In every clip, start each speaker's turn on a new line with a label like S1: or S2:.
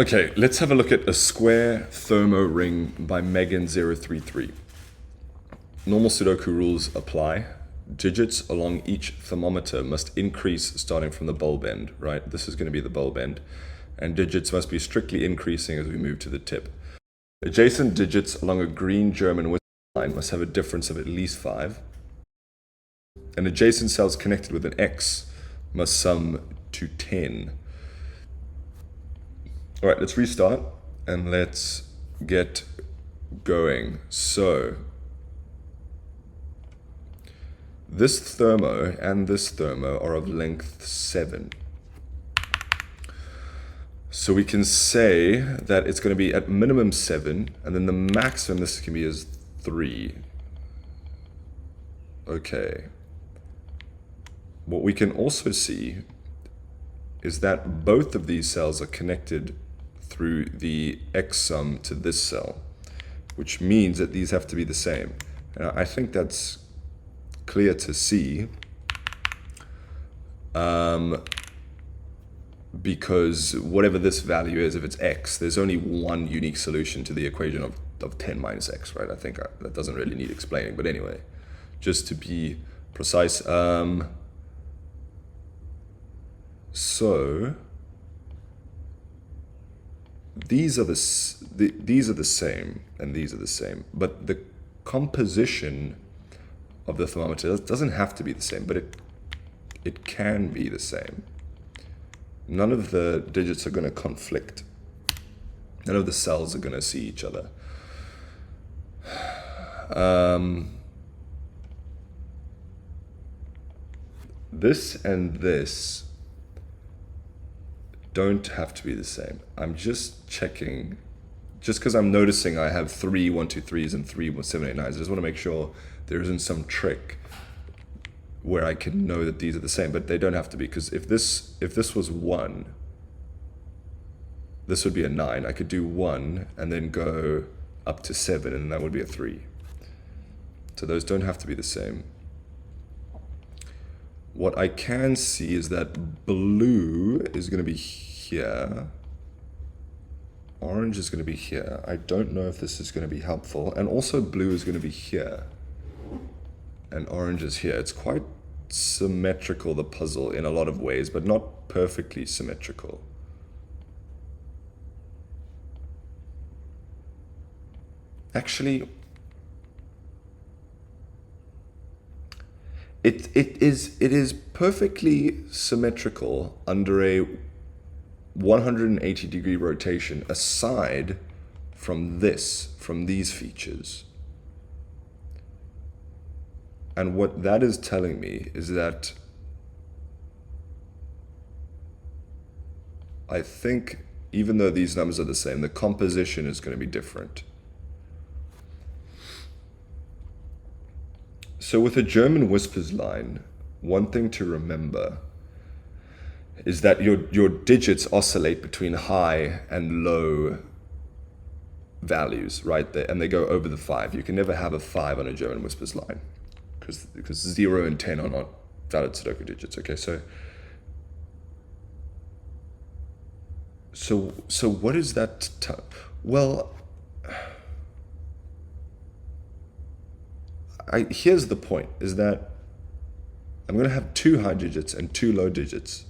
S1: Okay, let's have a look at a square Thermo ring by Meggen033. Normal Sudoku rules apply. Digits along each thermometer must increase starting from the bulb end, right? This is going to be the bulb end. And digits must be strictly increasing as we move to the tip. Adjacent digits along a green German whistle line must have a difference of at least 5. And adjacent cells connected with an X must sum to 10. All right, let's restart and let's get going. So this thermo and this thermo are of length 7. So we can say that it's going to be at minimum 7, and then the maximum this can be is 3. Okay. What we can also see is that both of these cells are connected through the X sum to this cell, which means that these have to be the same. Now, I think that's clear to see because whatever this value is, if it's X, there's only one unique solution to the equation of 10 minus X, right? I think that doesn't really need explaining, but anyway, just to be precise. So these are the same and these are the same, but the composition of the thermometer doesn't have to be the same, but it can be the same. None of the digits are going to conflict. None of the cells are going to see each other. This and this don't have to be the same. I'm just checking, just because I'm noticing I have 3 1 2 3s and 3 7 8 9s. I just want to make sure there isn't some trick where I can know that these are the same, but they don't have to be, because if this was 1, this would be a 9. I could do 1 and then go up to 7, and that would be a 3. So those don't have to be the same. What I can see is that blue is going to be here. Orange is going to be here. I don't know if this is going to be helpful. And also blue is going to be here. And orange is here. It's quite symmetrical, the puzzle, in a lot of ways, but not perfectly symmetrical. Actually, it is perfectly symmetrical under a 180-degree rotation, aside from these features. And what that is telling me is that I think even though these numbers are the same, the composition is going to be different. So with a German whispers line, one thing to remember is that your digits oscillate between high and low values, right? And they go over the 5. You can never have a 5 on a German whispers line, because 0 and 10 are not valid Sudoku digits. Okay, so what is that? Well, here's the point, is that I'm going to have 2 high digits and 2 low digits,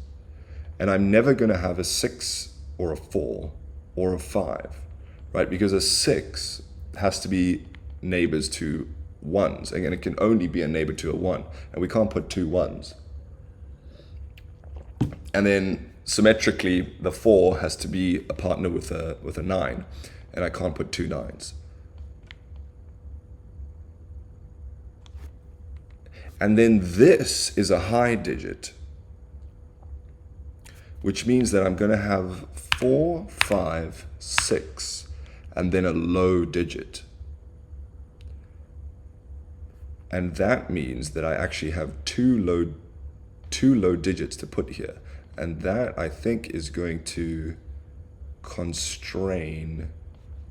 S1: and I'm never going to have a 6 or a 4 or a 5, right? Because a 6 has to be neighbors to 1s. Again, it can only be a neighbor to a 1, and we can't put 2 1s. And then symmetrically, the 4 has to be a partner with a 9, and I can't put 2 9s. And then this is a high digit, which means that I'm going to have 4, 5, 6, and then a low digit. And that means that I actually have two low digits to put here. And that, I think, is going to constrain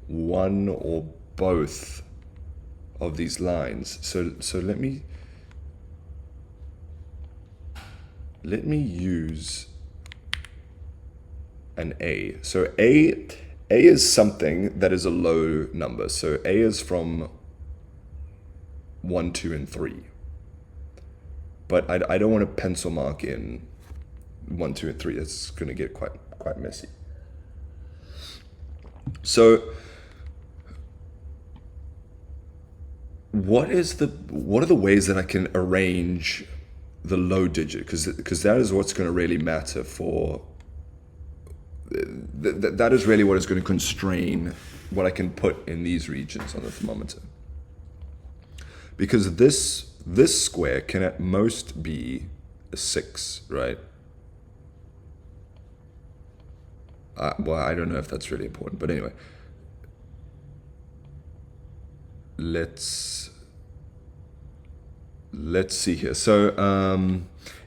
S1: one or both of these lines. So let me use and A. So A is something that is a low number. So A is from 1, 2, and 3. But I don't want to pencil mark in 1, 2, and 3. It's going to get quite messy. So what are the ways that I can arrange the low digit? Because that is what's going to really matter for. That is really what is going to constrain what I can put in these regions on the thermometer. Because this square can at most be a 6, right? Well, I don't know if that's really important, but anyway. Let's see here. So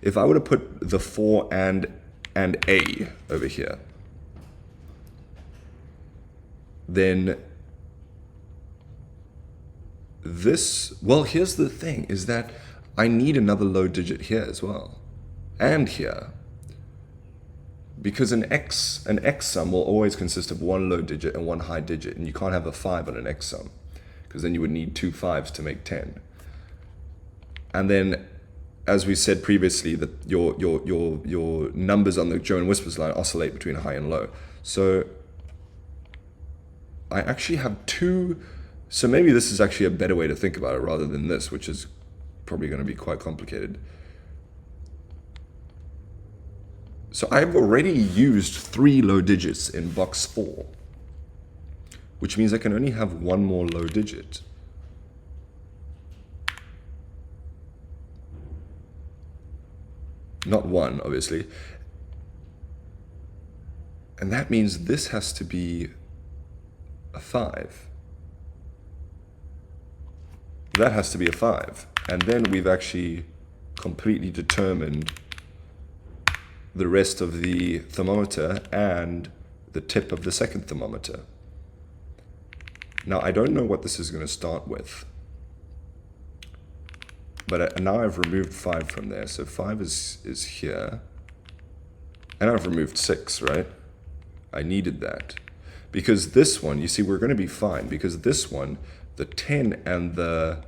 S1: if I were to put the 4 and A over here, then this, well, here's the thing, is that I need another low digit here as well, and here. Because an X sum will always consist of one low digit and one high digit, and you can't have a 5 on an X sum, because then you would need 2 5s to make 10. And then, as we said previously, that your numbers on the German whispers line oscillate between high and low. So I actually have 2. So maybe this is actually a better way to think about it rather than this, which is probably going to be quite complicated. So I've already used 3 low digits in box 4, which means I can only have 1 more low digit. Not 1, obviously. And that means this has to be a 5. That has to be a 5. And then we've actually completely determined the rest of the thermometer and the tip of the second thermometer. Now, I don't know what this is going to start with. But now I've removed 5 from there. So 5 is here. And I've removed 6, right? I needed that. Because this one, you see, we're going to be fine. Because this one, the 10 and the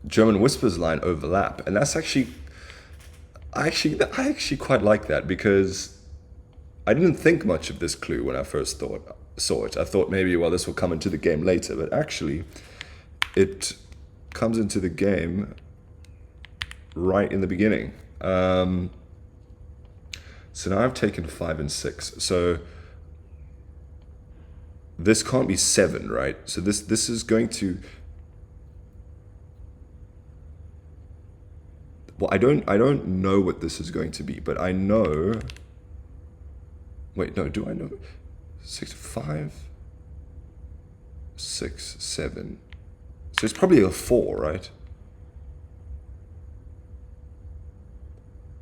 S1: German whispers line overlap. And that's actually, I actually quite like that, because I didn't think much of this clue when I first saw it. I thought maybe, well, this will come into the game later. But actually, it comes into the game right in the beginning. So now I've taken 5 and 6. So this can't be 7, right? So this is going to. Well, I don't know what this is going to be, but I know. Wait, no, do I know? 6, 5, 6, 7. So it's probably a 4, right?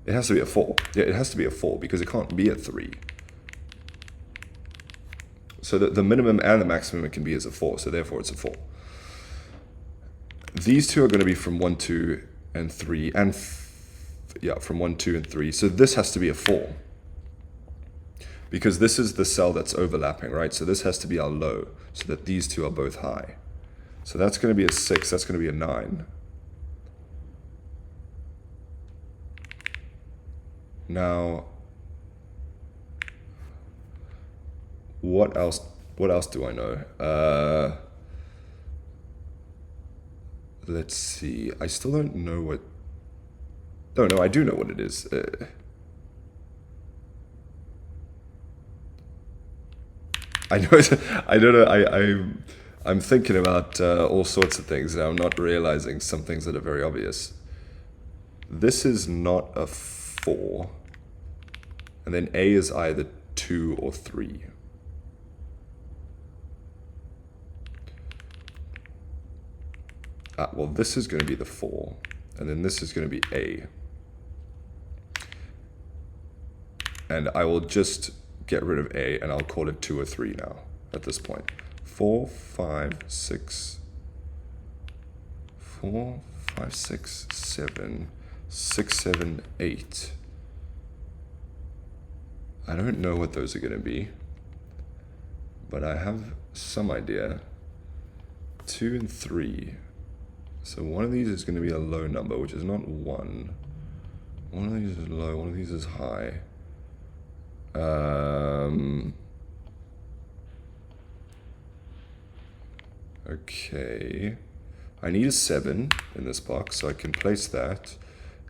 S1: It has to be a 4. Yeah, it has to be a 4 because it can't be a 3. So the minimum and the maximum it can be is a 4, so therefore it's a 4. These two are going to be from 1, 2, and 3, and from 1, 2, and 3. So this has to be a 4. Because this is the cell that's overlapping, right? So this has to be our low, so that these two are both high. So that's going to be a 6, that's going to be a 9. Now, what else do I know? Let's see. I still don't know what. Oh no, I do know what it is. I know. I don't know. I'm thinking about all sorts of things, and I'm not realizing some things that are very obvious. This is not a 4, and then A is either 2 or 3. Well, this is going to be the 4, and then this is going to be A. And I will just get rid of A, and I'll call it 2 or 3 now, at this point. 4, 5, 6, 4, 5, 6, 7, 6, 7, 8. I don't know what those are going to be, but I have some idea. 2 and 3. So one of these is going to be a low number, which is not 1. One of these is low, one of these is high. Okay. I need a 7 in this box, so I can place that.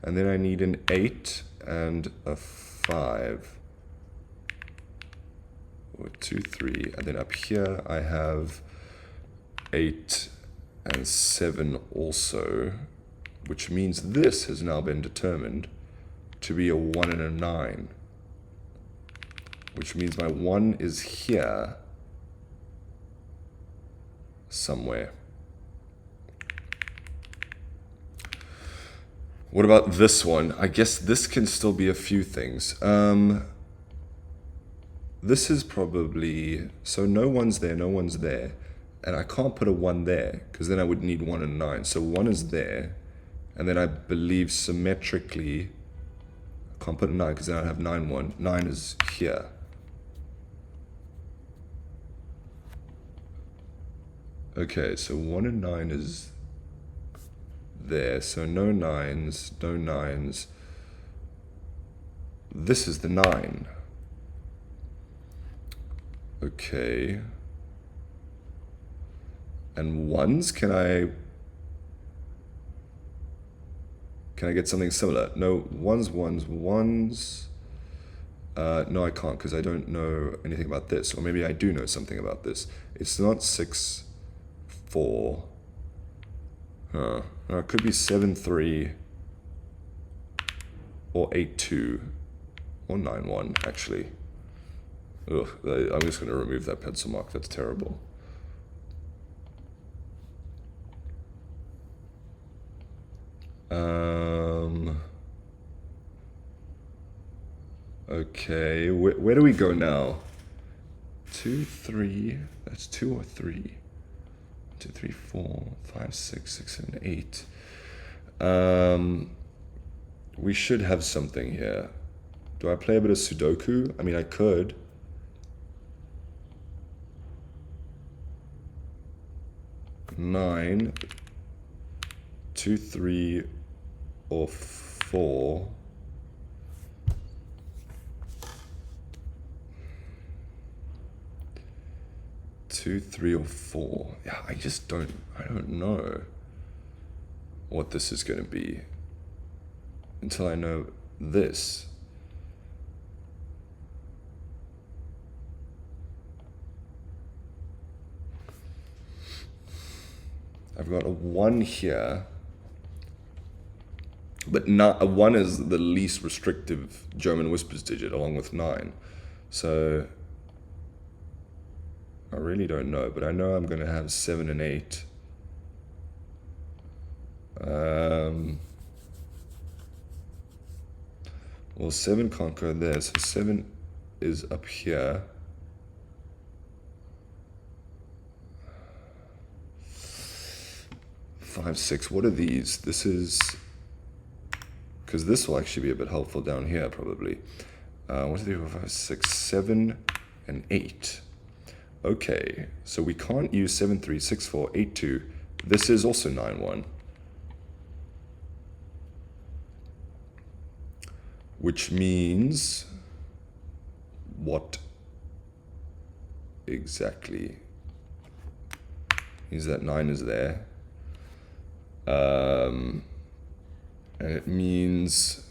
S1: And then I need an 8 and a 5. Or 2, 3. And then up here I have 8 and 7 also, which means this has now been determined to be a 1 and a 9. Which means my 1 is here somewhere. What about this one? I guess this can still be a few things. This is probably, so no one's there, no one's there. And I can't put a 1 there, because then I would need 1 and 9. So 1 is there, and then I believe symmetrically, I can't put a 9, because then I'd have 9, 1. 9 is here. Okay, so 1 and 9 is there, so no 9s, no 9s. This is the 9. Okay. And 1s, can I get something similar? No, 1s, 1s, 1s. No, I can't, because I don't know anything about this. Or maybe I do know something about this. It's not 6, 4. No, it could be 7, 3. Or 8, 2. Or 9, 1, actually. Ugh, I'm just going to remove that pencil mark. That's terrible. Okay, where do we go now? 2, 3, that's 2 or 3. 2, 3, 4, 5, 6, 6, 7, 8. We should have something here. Do I play a bit of Sudoku? I mean, I could. Nine, 2, 3, or 4. Two, 3, or 4. Yeah, I don't know what this is going to be until I know this. I've got a 1 here, but not a 1 is the least restrictive German whispers digit along with 9. So I really don't know, but I know I'm going to have 7 and 8. Well, 7 can't go there, so 7 is up here. 5, 6, what are these? This is, because this will actually be a bit helpful down here probably. 1, 2, 3, 4, 5, 6, 7, and 8. Okay, so we can't use 7, 3, 6, 4, 8, 2. This is also 9, 1. Which means, what exactly? Means that 9 is there. And it means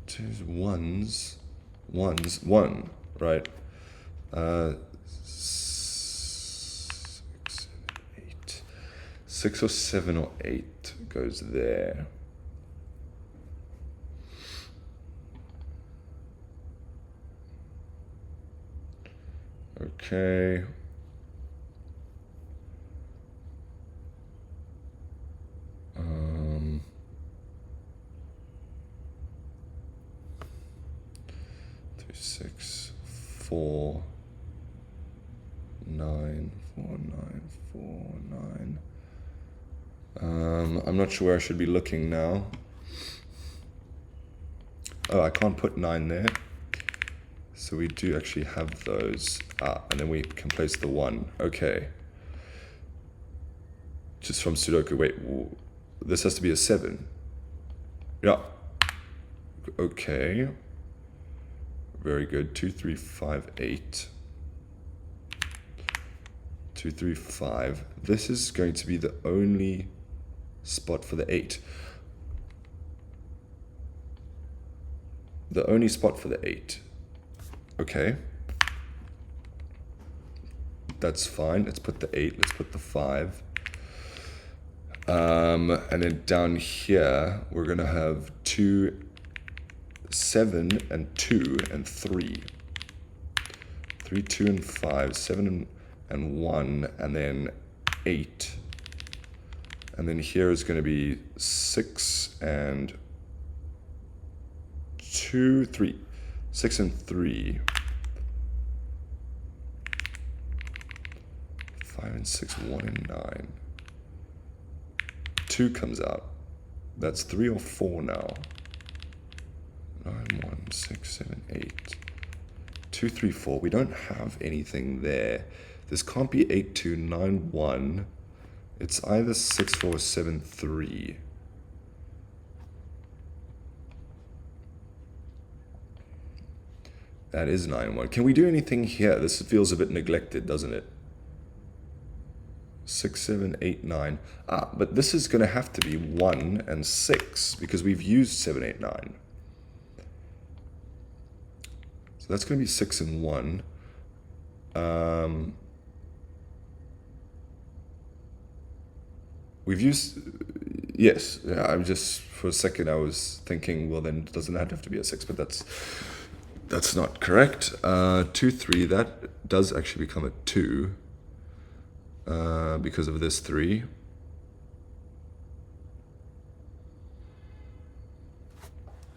S1: twos, ones, 1, right? 6, 7, 8. 6 or 7 or 8 goes there. Okay. Three, 6, 4, 9, 4, 9, 4, 9. I'm not sure where I should be looking now. Oh, I can't put 9 there. So we do actually have those. And then we can place the 1. Okay. Just from Sudoku. Wait, this has to be a 7. Yeah. Okay. Very good. 2, 3, 5, 8. 2, 3, 5. This is going to be the only spot for the 8. The only spot for the 8. Okay. That's fine. Let's put the 8. Let's put the 5. And then down here, we're going to have 2, 7, and 2, and 3. 3, 2, and 5, 7, and 1, and then 8. And then here is going to be 6, and 2, 3. 6 and 3. 5 and 6, 1 and 9. 2 comes out. That's 3 or 4 now. 9, 1, 6, 7, 8. 2, 3, 4. We don't have anything there. This can't be 8, 2, 9, 1. It's either 6, 4, 7, 3. That is 9, 1. Can we do anything here? This feels a bit neglected, doesn't it? 6, 7, 8, 9. But this is going to have to be 1 and 6 because we've used 7, 8, 9. So that's going to be 6 and 1. We've used, yes. Yeah, I'm just, for a second I was thinking, well then doesn't that have to be a 6? But that's not correct. 2, 3, that does actually become a 2. Because of this 3.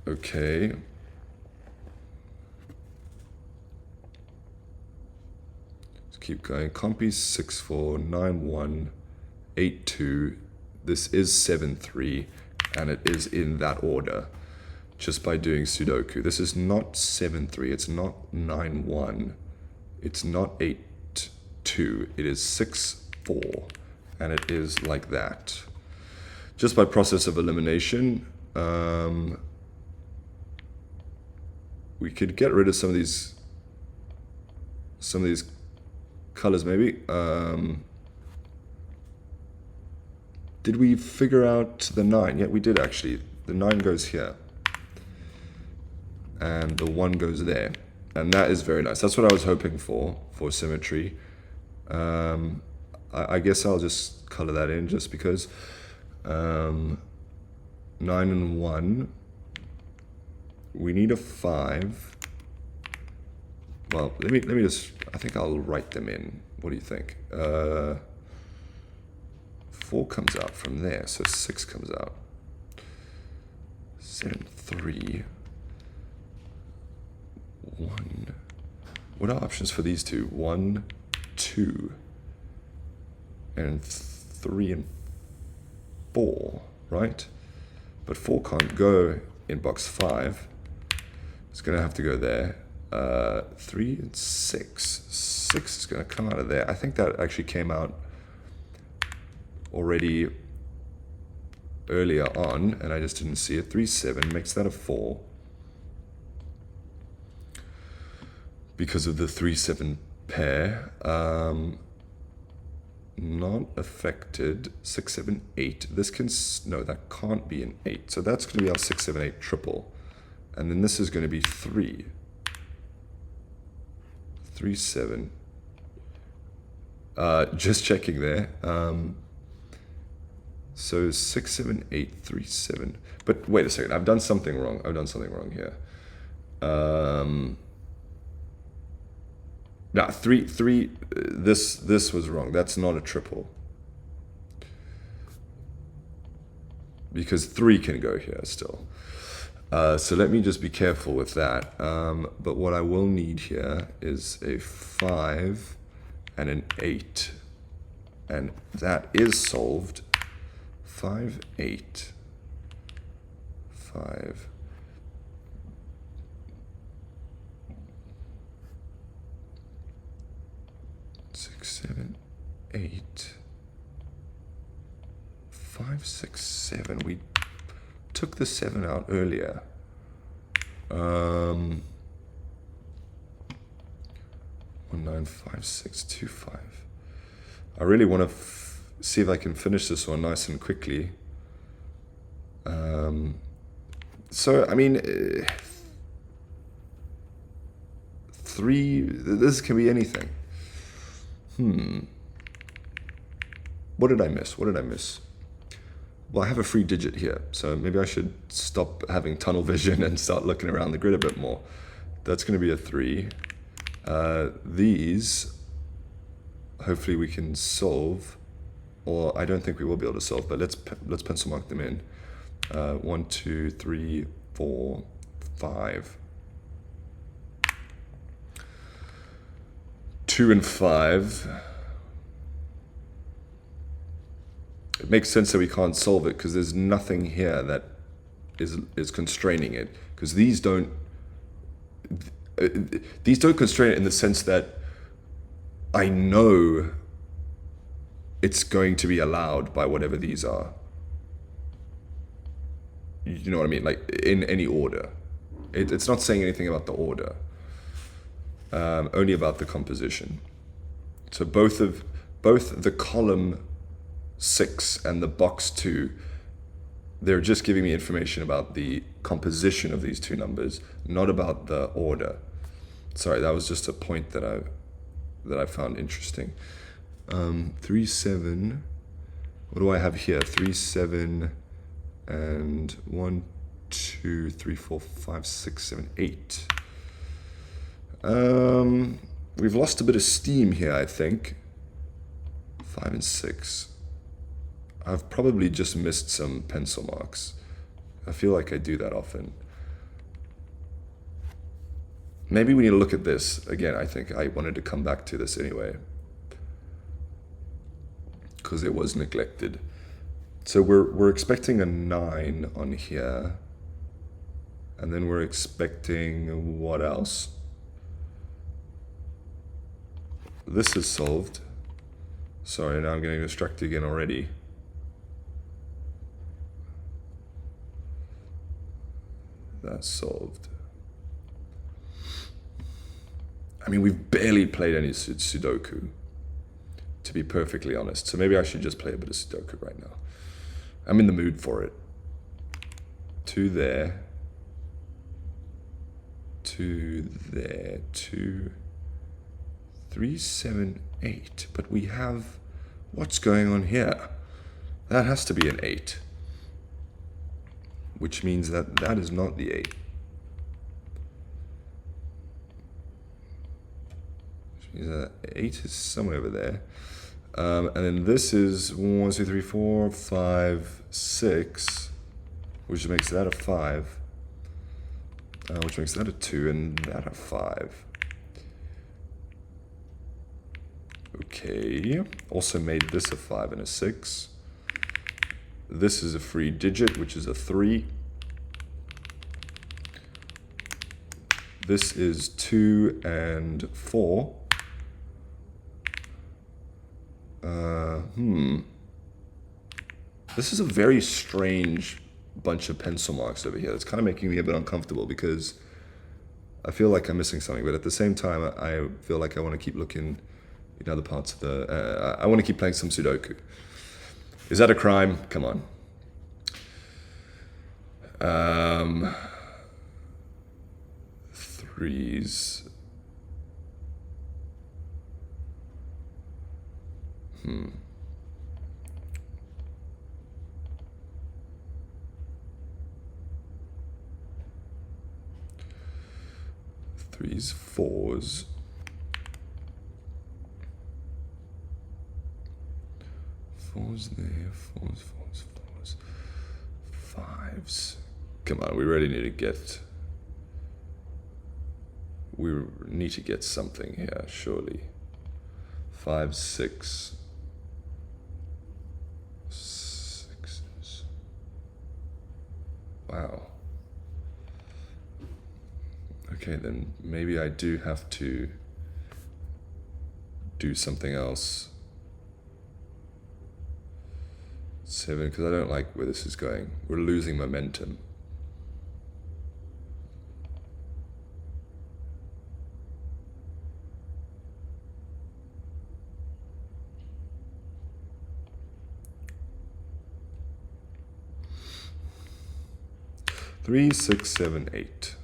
S1: Okay. Let's keep going. Compy 6, 4, 9, 1, 8, 2. This is 7, 3, and it is in that order just by doing Sudoku. This is not 7, 3. It's not 9, 1. It's not 8, 2. It is 6, 4, and it is like that. Just by process of elimination, we could get rid of some of these colors maybe. Did we figure out the 9? Yeah, we did actually. The 9 goes here, and the 1 goes there, and that is very nice. That's what I was hoping for symmetry. I guess I'll just color that in just because. 9 and 1. We need a 5. Well, let me just, I think I'll write them in. What do you think? 4 comes out from there, so 6 comes out. 7, 3. 1. What are options for these two? 1, 2. And 3 and 4, right? But 4 can't go in box 5. It's going to have to go there. 3 and 6. 6 is going to come out of there. I think that actually came out already earlier on, and I just didn't see it. 3, 7 makes that a 4. Because of the 3, 7 pair. Not affected. 6, 7, 8. This can, no, that can't be an 8. So that's going to be our 6, 7, 8 triple. And then this is going to be 3. 3, 7. Just checking there. So 6, 7, 8, 3, 7. But wait a second. I've done something wrong. I've done something wrong here. No, 3, 3, this was wrong. That's not a triple. Because 3 can go here still. So let me just be careful with that. But what I will need here is a 5 and an 8. And that is solved. 5, 8. 5. 6, 7, 8. 5, 6, 7. We took the 7 out earlier. 195625. I really want to see if I can finish this one nice and quickly. So I mean, 3. This can be anything. What did I miss? What did I miss? Well, I have a free digit here, so maybe I should stop having tunnel vision and start looking around the grid a bit more. That's going to be a 3. These, hopefully we can solve, or I don't think we will be able to solve, but let's pencil mark them in. 1, 2, 3, 4, 5. 2 and 5. It makes sense that we can't solve it because there's nothing here that is constraining it. Because these don't constrain it in the sense that I know it's going to be allowed by whatever these are. You know what I mean? Like in any order. It's not saying anything about the order. Only about the composition. So both the column 6 and the box 2, they're just giving me information about the composition of these two numbers, not about the order. Sorry, that was just a point that I found interesting. 3, 7. What do I have here? 3, 7, and 1, 2, 3, 4, 5, 6, 7, 8. We've lost a bit of steam here, I think. 5 and 6. I've probably just missed some pencil marks. I feel like I do that often. Maybe we need to look at this. Again, I think I wanted to come back to this anyway, because it was neglected. So we're expecting a 9 on here. And then we're expecting what else? This is solved. Sorry, now I'm getting distracted again already. That's solved. I mean, we've barely played any Sudoku, to be perfectly honest. So maybe I should just play a bit of Sudoku right now. I'm in the mood for it. 2 there. 2 there. 2, 3, 7, 8. But we have, what's going on here? That has to be an 8. Which means that that is not the 8. Which means that 8 is somewhere over there. And then this is 1, 2, 3, 4, 5, 6, which makes that a 5. Which makes that a 2, and that a 5. Okay. Also made this a 5 and a 6. This is a free digit, which is a 3. This is 2 and 4. This is a very strange bunch of pencil marks over here. It's kind of making me a bit uncomfortable because I feel like I'm missing something, but at the same time, I feel like I want to keep looking in other parts of the... I want to keep playing some Sudoku. Is that a crime? Come on. Threes. Threes, 4s. 4s there, 4s, 4s, 4s. 5s. Come on, we really need to get... We need to get something here, surely. 5, 6. 6s. Wow. Okay, then maybe I do have to do something else. 7, because I don't like where this is going. We're losing momentum. Three, 6, 7, 8.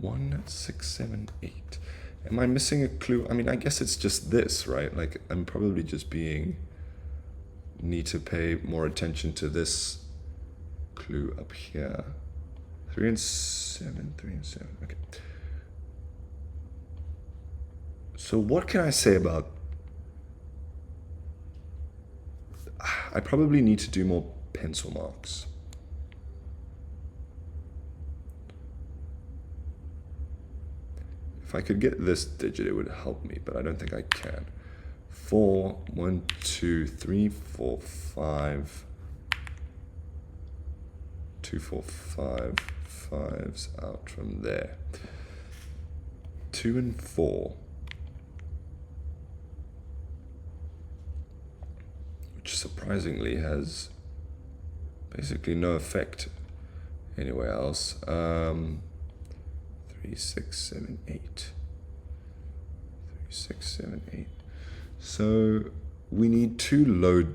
S1: 1, 6, 7, 8. Am I missing a clue? I mean, I guess it's just this, right? Like, I'm probably just need to pay more attention to this clue up here. 3 and 7, 3 and 7, okay. So what can I say about... I probably need to do more pencil marks. If I could get this digit, it would help me, but I don't think I can. 4, 1, 2, 3, 4, 5. 2, 4, 5. 5's out from there. 2 and 4. Which surprisingly has basically no effect anywhere else. 3, 6, 7, 8. 3, 6, 7, 8. So we need 2 low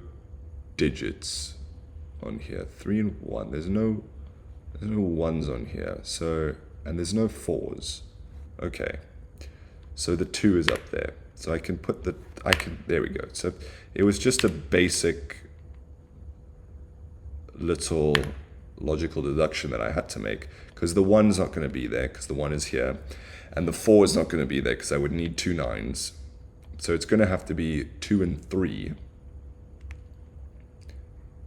S1: digits on here. 3 and 1. There's no 1s on here. So, and there's no 4s. Okay. So the 2 is up there. So I can put there we go. So it was just a basic little logical deduction that I had to make, because the 1's not going to be there because the 1 is here, and the 4 is not going to be there because I would need 2 9s. So it's going to have to be 2 and 3,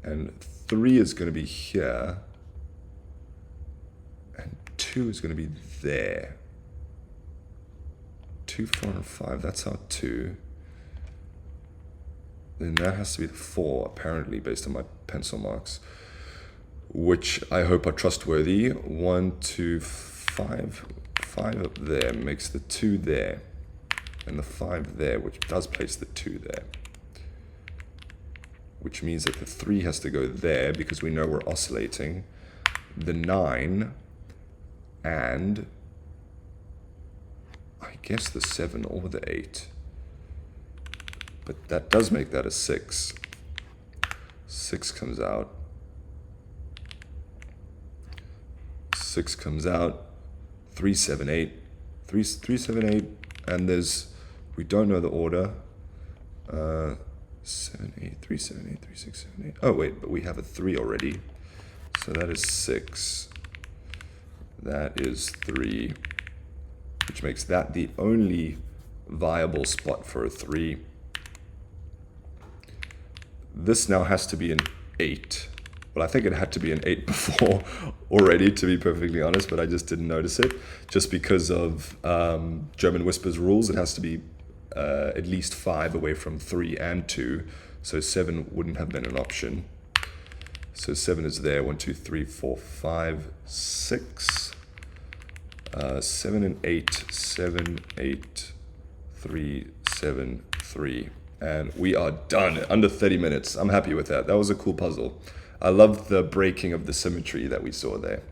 S1: and 3 is going to be here, and 2 is going to be there. 2, 4, and 5, that's our 2. Then that has to be the 4, apparently, based on my pencil marks, which I hope are trustworthy. 1, 2, 5. 5 up there makes the 2 there, and the 5 there, which does place the 2 there. Which means that the 3 has to go there, because we know we're oscillating. The 9, and I guess the 7 or the 8. But that does make that a 6. 6 comes out. 6 comes out. 3, 7, 8. 3, 7, 8. And we don't know the order. 7, 8, 3, 7, 8, 3, 6, 7, 8. Oh, wait, but we have a 3 already. So that is 6. That is 3. Which makes that the only viable spot for a 3. This now has to be an 8. Well, I think it had to be an 8 before already, to be perfectly honest, but I just didn't notice it. Just because of German Whispers rules, it has to be at least 5 away from 3 and 2. So 7 wouldn't have been an option. So 7 is there. 1, 2, 3, 4, 5, 6. 7 and 8, 7, 8, 3, 7, 3. And we are done. Under 30 minutes. I'm happy with that. That was a cool puzzle. I love the breaking of the symmetry that we saw there.